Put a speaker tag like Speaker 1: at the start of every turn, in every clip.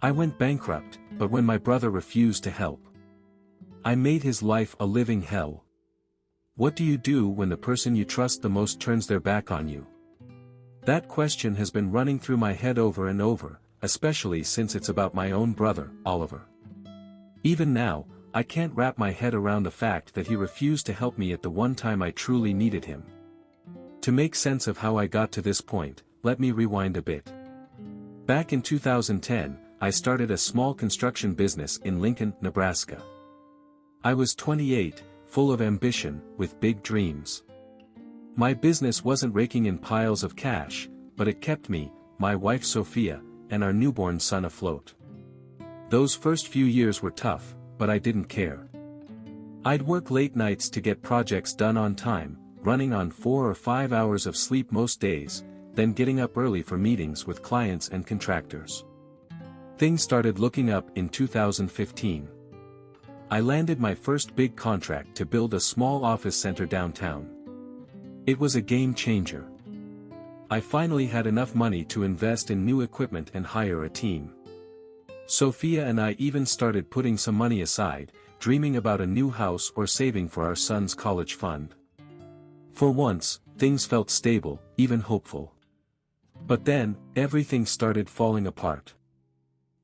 Speaker 1: I went bankrupt, but when my brother refused to help, I made his life a living hell. What do you do when the person you trust the most turns their back on you? That question has been running through my head over and over, especially since it's about my own brother, Oliver. Even now, I can't wrap my head around the fact that he refused to help me at the one time I truly needed him. To make sense of how I got to this point, let me rewind a bit. Back in 2010, I started a small construction business in Lincoln, Nebraska. I was 28, full of ambition, with big dreams. My business wasn't raking in piles of cash, but it kept me, my wife Sophia, and our newborn son afloat. Those first few years were tough, but I didn't care. I'd work late nights to get projects done on time, running on 4 or 5 hours of sleep most days, then getting up early for meetings with clients and contractors. Things started looking up in 2015. I landed my first big contract to build a small office center downtown. It was a game changer. I finally had enough money to invest in new equipment and hire a team. Sophia and I even started putting some money aside, dreaming about a new house or saving for our son's college fund. For once, things felt stable, even hopeful. But then, everything started falling apart.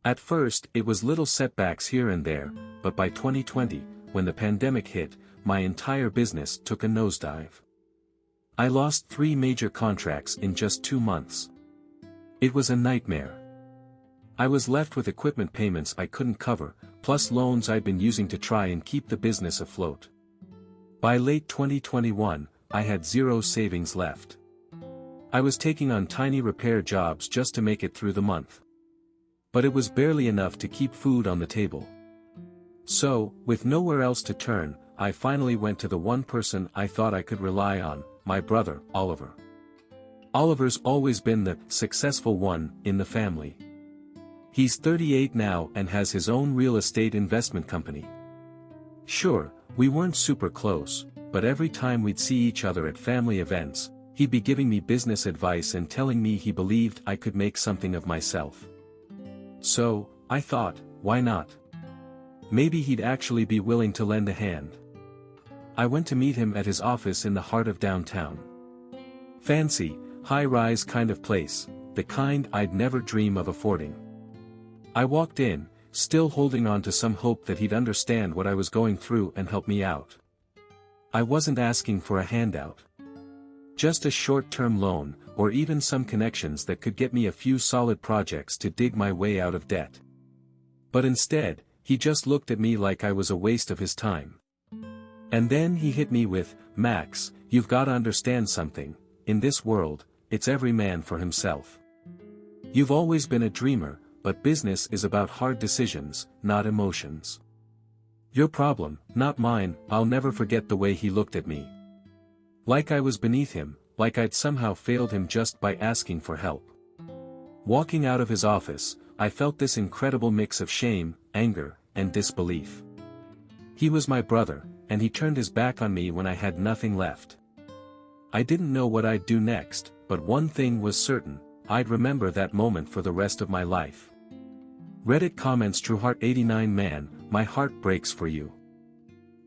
Speaker 1: At first, it was little setbacks here and there, but by 2020, when the pandemic hit, my entire business took a nosedive. I lost 3 major contracts in just 2 months. It was a nightmare. I was left with equipment payments I couldn't cover, plus loans I'd been using to try and keep the business afloat. By late 2021, I had 0 savings left. I was taking on tiny repair jobs just to make it through the month. But it was barely enough to keep food on the table. So, with nowhere else to turn, I finally went to the one person I thought I could rely on, my brother, Oliver. Oliver's always been the successful one in the family. He's 38 now and has his own real estate investment company. Sure, we weren't super close, but every time we'd see each other at family events, he'd be giving me business advice and telling me he believed I could make something of myself. So, I thought, why not? Maybe he'd actually be willing to lend a hand. I went to meet him at his office in the heart of downtown. Fancy, high-rise kind of place, the kind I'd never dream of affording. I walked in, still holding on to some hope that he'd understand what I was going through and help me out. I wasn't asking for a handout. Just a short-term loan, or even some connections that could get me a few solid projects to dig my way out of debt. But instead, he just looked at me like I was a waste of his time. And then he hit me with, "Max, you've got to understand something, in this world, it's every man for himself. You've always been a dreamer, but business is about hard decisions, not emotions. Your problem, not mine." I'll never forget the way he looked at me. Like I was beneath him, like I'd somehow failed him just by asking for help. Walking out of his office, I felt this incredible mix of shame, anger, and disbelief. He was my brother, and he turned his back on me when I had nothing left. I didn't know what I'd do next, but one thing was certain, I'd remember that moment for the rest of my life. Reddit comments TrueHeart89 Man, my heart breaks for you.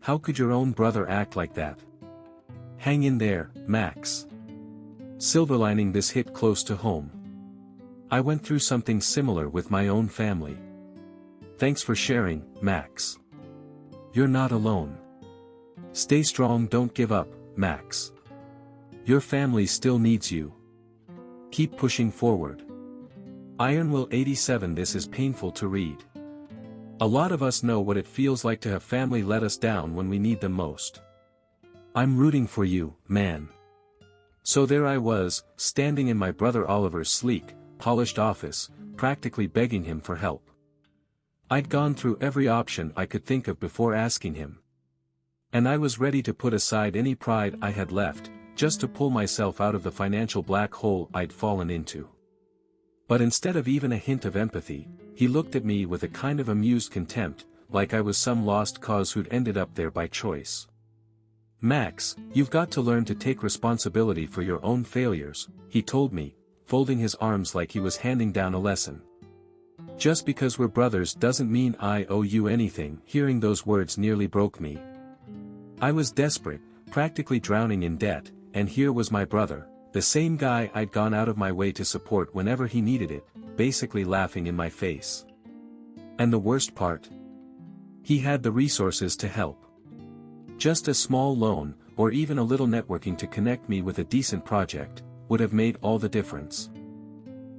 Speaker 1: How could your own brother act like that? Hang in there, Max. Silverlining this hit close to home. I went through something similar with my own family. Thanks for sharing, Max. You're not alone. Stay strong, don't give up, Max. Your family still needs you. Keep pushing forward. Ironwill87 This is painful to read. A lot of us know what it feels like to have family let us down when we need them most. I'm rooting for you, man. So there I was, standing in my brother Oliver's sleek, polished office, practically begging him for help. I'd gone through every option I could think of before asking him. And I was ready to put aside any pride I had left, just to pull myself out of the financial black hole I'd fallen into. But instead of even a hint of empathy, he looked at me with a kind of amused contempt, like I was some lost cause who'd ended up there by choice. Max, you've got to learn to take responsibility for your own failures, he told me, folding his arms like he was handing down a lesson. Just because we're brothers doesn't mean I owe you anything." Hearing those words nearly broke me. I was desperate, practically drowning in debt, and here was my brother, the same guy I'd gone out of my way to support whenever he needed it, basically laughing in my face. And the worst part? He had the resources to help. Just a small loan, or even a little networking to connect me with a decent project, would have made all the difference.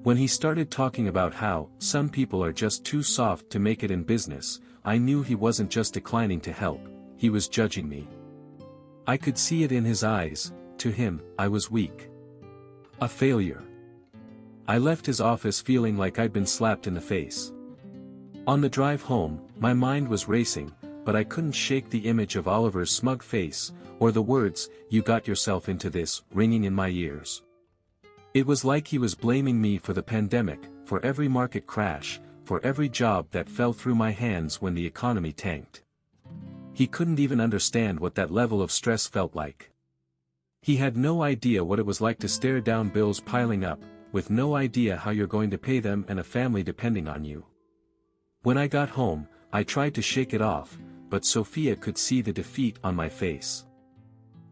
Speaker 1: When he started talking about how some people are just too soft to make it in business, I knew he wasn't just declining to help, he was judging me. I could see it in his eyes. To him, I was weak. A failure. I left his office feeling like I'd been slapped in the face. On the drive home, my mind was racing, but I couldn't shake the image of Oliver's smug face, or the words, "You got yourself into this," ringing in my ears. It was like he was blaming me for the pandemic, for every market crash, for every job that fell through my hands when the economy tanked. He couldn't even understand what that level of stress felt like. He had no idea what it was like to stare down bills piling up, with no idea how you're going to pay them and a family depending on you. When I got home, I tried to shake it off, but Sophia could see the defeat on my face.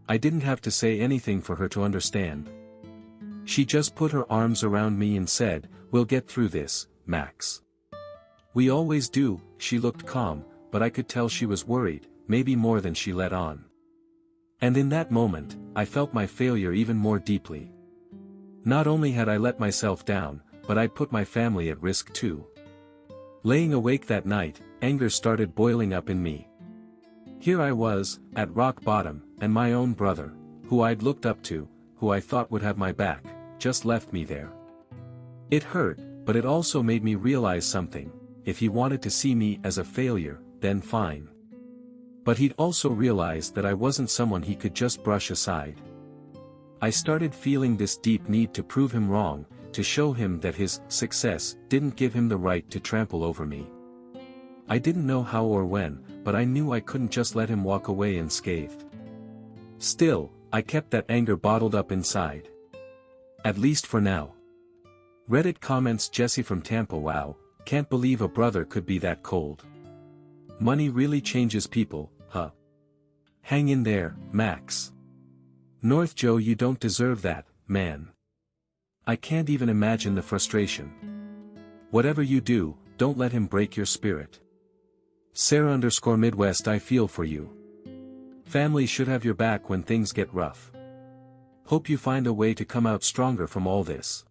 Speaker 1: I didn't have to say anything for her to understand. She just put her arms around me and said, "We'll get through this, Max." "We always do." She looked calm, but I could tell she was worried, maybe more than she let on. And in that moment, I felt my failure even more deeply. Not only had I let myself down, but I'd put my family at risk too. Laying awake that night, anger started boiling up in me. Here I was, at rock bottom, and my own brother, who I'd looked up to, who I thought would have my back, just left me there. It hurt, but it also made me realize something: if he wanted to see me as a failure, then fine. But he'd also realized that I wasn't someone he could just brush aside. I started feeling this deep need to prove him wrong, to show him that his success didn't give him the right to trample over me. I didn't know how or when, but I knew I couldn't just let him walk away unscathed. Still, I kept that anger bottled up inside. At least for now. Reddit comments: Jesse from Tampa, "Wow, can't believe a brother could be that cold. Money really changes people, huh? Hang in there, Max. North Joe, you don't deserve that, man. I can't even imagine the frustration. Whatever you do, don't let him break your spirit. Sarah_Midwest, I feel for you. Family should have your back when things get rough. Hope you find a way to come out stronger from all this.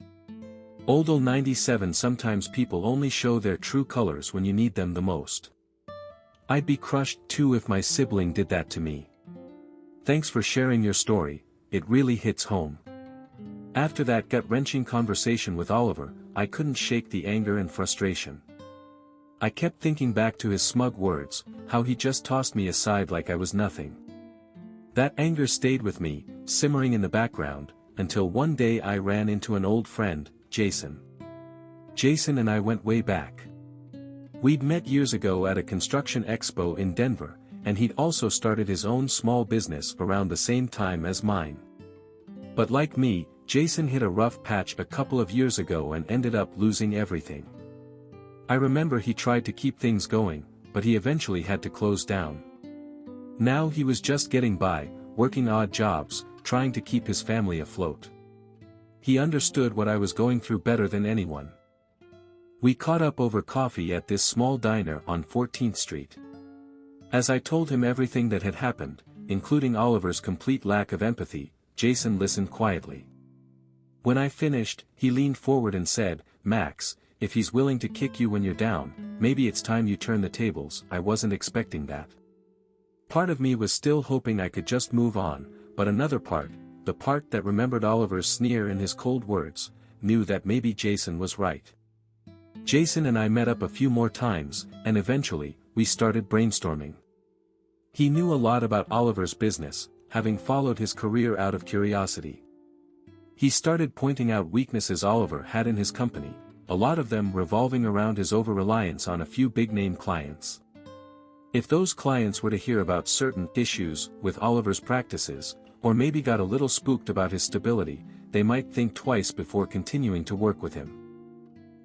Speaker 1: Oldle97, sometimes people only show their true colors when you need them the most. I'd be crushed too if my sibling did that to me. Thanks for sharing your story, it really hits home." After that gut-wrenching conversation with Oliver, I couldn't shake the anger and frustration. I kept thinking back to his smug words, how he just tossed me aside like I was nothing. That anger stayed with me, simmering in the background, until one day I ran into an old friend, Jason. Jason and I went way back. We'd met years ago at a construction expo in Denver, and he'd also started his own small business around the same time as mine. But like me, Jason hit a rough patch a couple of years ago and ended up losing everything. I remember he tried to keep things going, but he eventually had to close down. Now he was just getting by, working odd jobs, trying to keep his family afloat. He understood what I was going through better than anyone. We caught up over coffee at this small diner on 14th Street. As I told him everything that had happened, including Oliver's complete lack of empathy, Jason listened quietly. When I finished, he leaned forward and said, "Max, if he's willing to kick you when you're down, maybe it's time you turn the tables." I wasn't expecting that. Part of me was still hoping I could just move on, but another part, the part that remembered Oliver's sneer and his cold words, knew that maybe Jason was right. Jason and I met up a few more times, and eventually, we started brainstorming. He knew a lot about Oliver's business, having followed his career out of curiosity. He started pointing out weaknesses Oliver had in his company, a lot of them revolving around his over-reliance on a few big-name clients. If those clients were to hear about certain issues with Oliver's practices, or maybe got a little spooked about his stability, they might think twice before continuing to work with him.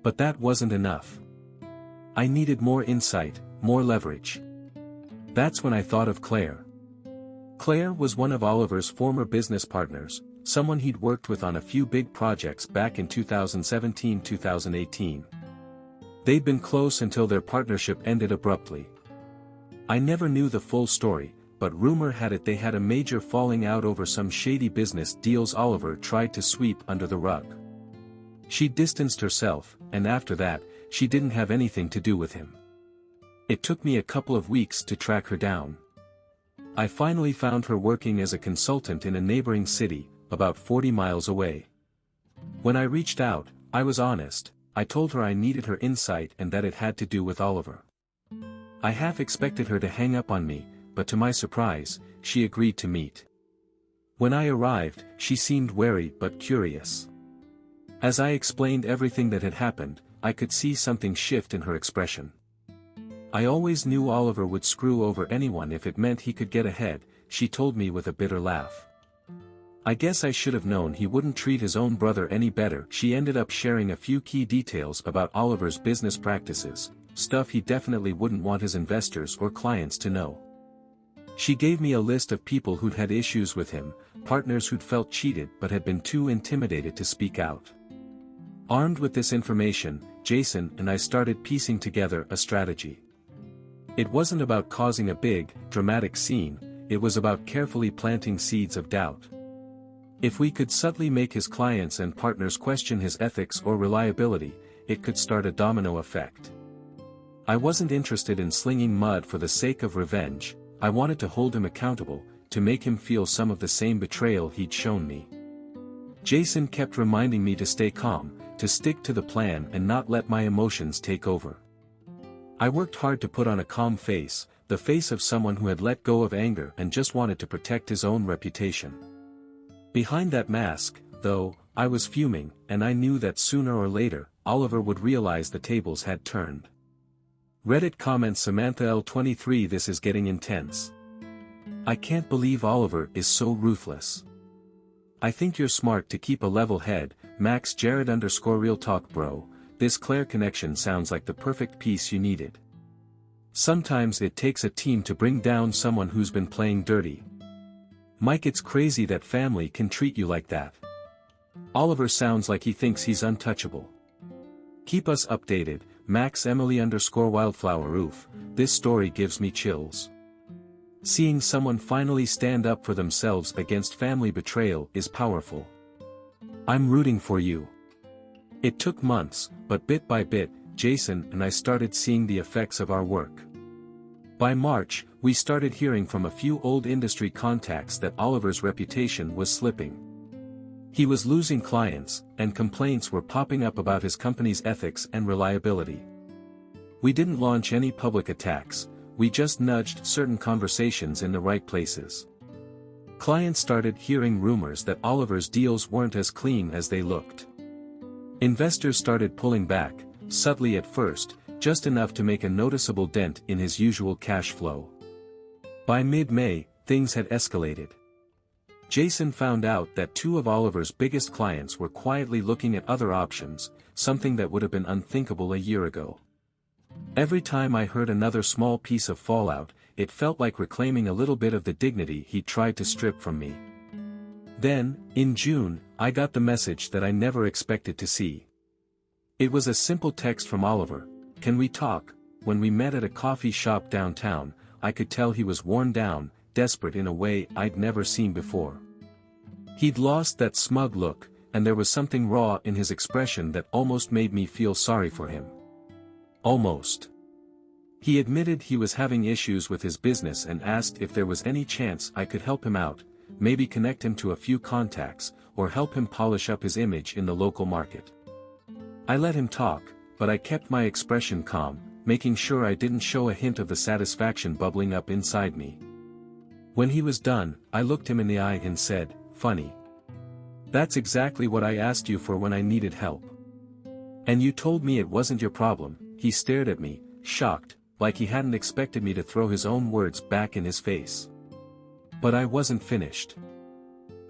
Speaker 1: But that wasn't enough. I needed more insight, more leverage. That's when I thought of Claire. Claire was one of Oliver's former business partners, someone he'd worked with on a few big projects back in 2017-2018. They'd been close until their partnership ended abruptly. I never knew the full story, but rumor had it they had a major falling out over some shady business deals Oliver tried to sweep under the rug. She distanced herself, and after that, she didn't have anything to do with him. It took me a couple of weeks to track her down. I finally found her working as a consultant in a neighboring city, about 40 miles away. When I reached out, I was honest. I told her I needed her insight and that it had to do with Oliver. I half expected her to hang up on me, but to my surprise, she agreed to meet. When I arrived, she seemed wary but curious. As I explained everything that had happened, I could see something shift in her expression. I always knew Oliver would screw over anyone if it meant he could get ahead, she told me with a bitter laugh. I guess I should have known he wouldn't treat his own brother any better. She ended up sharing a few key details about Oliver's business practices, stuff he definitely wouldn't want his investors or clients to know. She gave me a list of people who'd had issues with him, partners who'd felt cheated but had been too intimidated to speak out. Armed with this information, Jason and I started piecing together a strategy. It wasn't about causing a big, dramatic scene, it was about carefully planting seeds of doubt. If we could subtly make his clients and partners question his ethics or reliability, it could start a domino effect. I wasn't interested in slinging mud for the sake of revenge. I wanted to hold him accountable, to make him feel some of the same betrayal he'd shown me. Jason kept reminding me to stay calm, to stick to the plan and not let my emotions take over. I worked hard to put on a calm face, the face of someone who had let go of anger and just wanted to protect his own reputation. Behind that mask, though, I was fuming, and I knew that sooner or later, Oliver would realize the tables had turned. Reddit comments Samantha L23 This is getting intense. I can't believe Oliver is so ruthless. I think you're smart to keep a level head, Max Jared _real talk bro, this Claire connection sounds like the perfect piece you needed. Sometimes it takes a team to bring down someone who's been playing dirty. Mike, it's crazy that family can treat you like that. Oliver sounds like he thinks he's untouchable. Keep us updated, Max Emily _wildflower roof, this story gives me chills. Seeing someone finally stand up for themselves against family betrayal is powerful. I'm rooting for you. It took months, but bit by bit, Jason and I started seeing the effects of our work. By March, we started hearing from a few old industry contacts that Oliver's reputation was slipping. He was losing clients, and complaints were popping up about his company's ethics and reliability. We didn't launch any public attacks, we just nudged certain conversations in the right places. Clients started hearing rumors that Oliver's deals weren't as clean as they looked. Investors started pulling back, subtly at first, just enough to make a noticeable dent in his usual cash flow. By mid-May, things had escalated. Jason found out that two of Oliver's biggest clients were quietly looking at other options, something that would have been unthinkable a year ago. Every time I heard another small piece of fallout, it felt like reclaiming a little bit of the dignity he tried to strip from me. Then, in June, I got the message that I never expected to see. It was a simple text from Oliver, "Can we talk?" When we met at a coffee shop downtown, I could tell he was worn down, desperate in a way I'd never seen before. He'd lost that smug look, and there was something raw in his expression that almost made me feel sorry for him. Almost. He admitted he was having issues with his business and asked if there was any chance I could help him out, maybe connect him to a few contacts, or help him polish up his image in the local market. I let him talk, but I kept my expression calm, making sure I didn't show a hint of the satisfaction bubbling up inside me. When he was done, I looked him in the eye and said, "Funny. That's exactly what I asked you for when I needed help. And you told me it wasn't your problem." He stared at me, shocked, like he hadn't expected me to throw his own words back in his face. But I wasn't finished.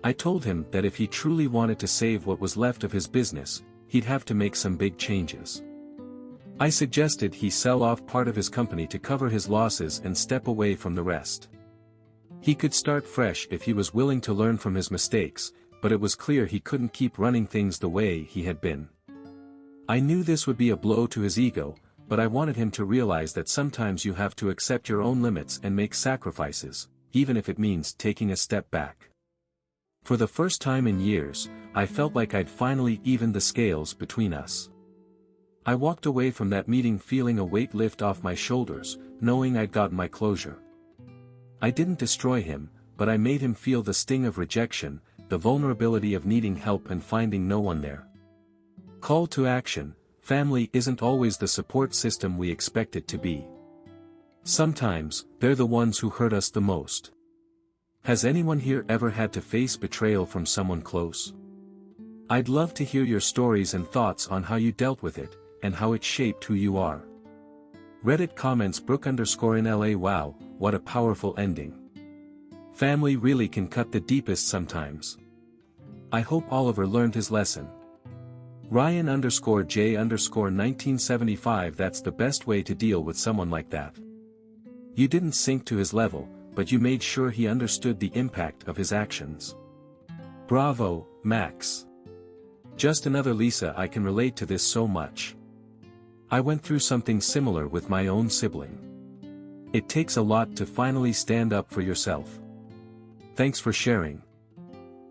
Speaker 1: I told him that if he truly wanted to save what was left of his business, he'd have to make some big changes. I suggested he sell off part of his company to cover his losses and step away from the rest. He could start fresh if he was willing to learn from his mistakes, but it was clear he couldn't keep running things the way he had been. I knew this would be a blow to his ego, but I wanted him to realize that sometimes you have to accept your own limits and make sacrifices, even if it means taking a step back. For the first time in years, I felt like I'd finally evened the scales between us. I walked away from that meeting feeling a weight lift off my shoulders, knowing I'd gotten my closure. I didn't destroy him, but I made him feel the sting of rejection, the vulnerability of needing help and finding no one there. Call to action: family isn't always the support system we expect it to be. Sometimes, they're the ones who hurt us the most. Has anyone here ever had to face betrayal from someone close? I'd love to hear your stories and thoughts on how you dealt with it, and how it shaped who you are. Reddit comments Brooke_in LA. Wow, what a powerful ending. Family really can cut the deepest sometimes. I hope Oliver learned his lesson. Ryan_J_1975. That's the best way to deal with someone like that. You didn't sink to his level, but you made sure he understood the impact of his actions. Bravo, Max. Just another Lisa. I can relate to this so much. I went through something similar with my own sibling. It takes a lot to finally stand up for yourself. Thanks for sharing.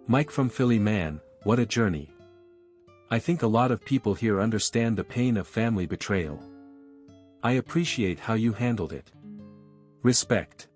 Speaker 1: Mike from Philly. Man, what a journey. I think a lot of people here understand the pain of family betrayal. I appreciate how you handled it. Respect.